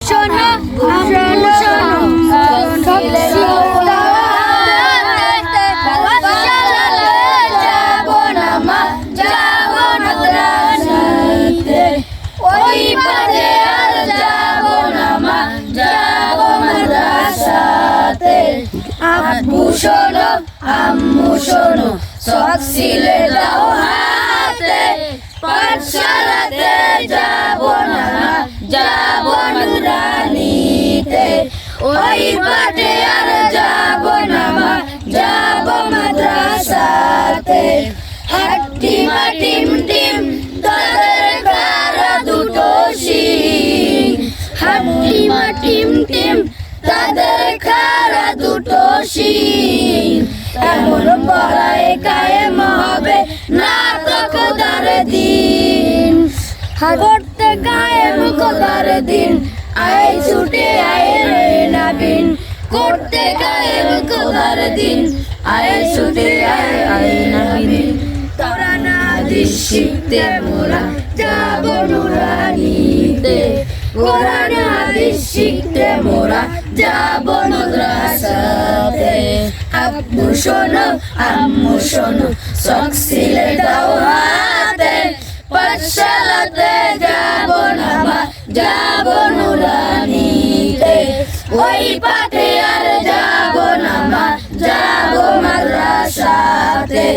শোনো আম্মু শোনো যাব না মা যাব না মাদ্রাসাতে ওই পথে আর যাব না মা যাব মাদ্রাসাতে আব্বু শোনো সব সিলে দাও হাতে পাঠশালাতে যাব না যাব নুরানিতে ওই পথে আর যাব না মা যাব মাদ্রাসাতে হাটিম টিম তাদের কারা দুটো শিং হাটিম টিম তাদের কারা দুটো শিং এমন পড়ায় কায়েম হবে না তো খোদার দিন করতে কায়েম খোদার দিন আয় ছুটে আয় রে নাবিন করতে কায়েম খোদার দিন আয় ছুটে আয় নাবিন তোরা না হাদিস শিখতে মোরা যাব নুরানিতে কোরআন হাদিস শিখতে মোরা যাব মাদ্রাসাতে আব্বু শোনো সব সিলে দাও হাতে পাঠশালাতে যাব না মা যাব নুরানিতে ওই পথে আর যাব না মা যাব মাদ্রাসাতে।